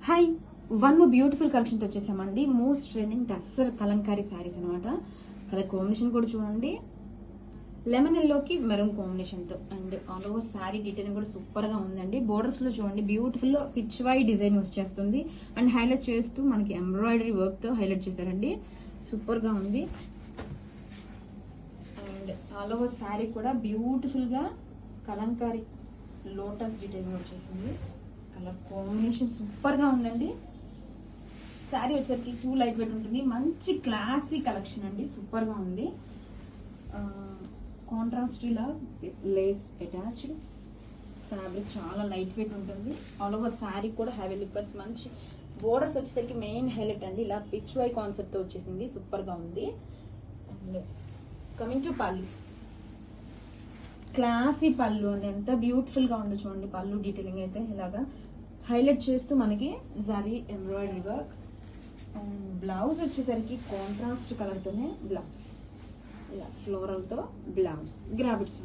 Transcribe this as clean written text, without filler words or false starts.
Hi, one more beautiful collection తో వచ్చేసామండి. Most trending tussar Kalamkari saris అనమాట. కలర్ కాంబినేషన్ కూడా చూడండి, లెమన్ ఎల్లోకి మెరూన్ కాంబినేషన్ తో. And all over sari detailing కూడా సూపర్ గా ఉందండి. బోర్డర్స్ లో చూడండి, బ్యూటిఫుల్ పిచ్ వై డిజైన్ వచ్చేస్తుంది. అండ్ హైలైట్ చేస్తూ మనకి ఎంబ్రాయిడరీ వర్క్ తో హైలైట్ చేశారండి. సూపర్ గా ఉంది. అండ్ ఆల్ ఓవర్ శారీ కూడా బ్యూటిఫుల్ గా కలంకారీ లోటస్ డీటెయిలింగ్ వచ్చేసింది. కలర్ కాంబినేషన్ సూపర్ గా ఉందండి. శారీ వచ్చేసరికి టూ లైట్ వెయిట్ ఉంటుంది. మంచి క్లాసీ కలెక్షన్ అండి, సూపర్ గా ఉంది. కాంట్రాస్ట్ ఇలా లేస్ అటాచ్డ్ ఫ్యాబ్రిక్ చాలా లైట్ వెయిట్ ఉంటుంది. ఆల్ ఓవర్ శారీ కూడా హ్యావీ లిప్పర్స్. మంచి బోర్డర్స్ వచ్చేసరికి మెయిన్ హైలైట్ అండి. ఇలా పిచ్ వై కాన్సెప్ట్ తో వచ్చేసింది, సూపర్ గా ఉంది. అండ్ కమింగ్ టు పళ్ళు, క్లాసీ పళ్ళు అండి. ఎంత బ్యూటిఫుల్ గా ఉందో చూడండి. పళ్ళు డీటెయిలింగ్ అయితే ఇలాగా హైలైట్ చేస్తూ మనకి zari embroidery work. And blouse వచ్చేసరికి కాంట్రాస్ట్ కలర్ తోనే బ్లౌజ్, ఇలా ఫ్లోరల్ తో బ్లౌజ్ గ్రాబిట్స్.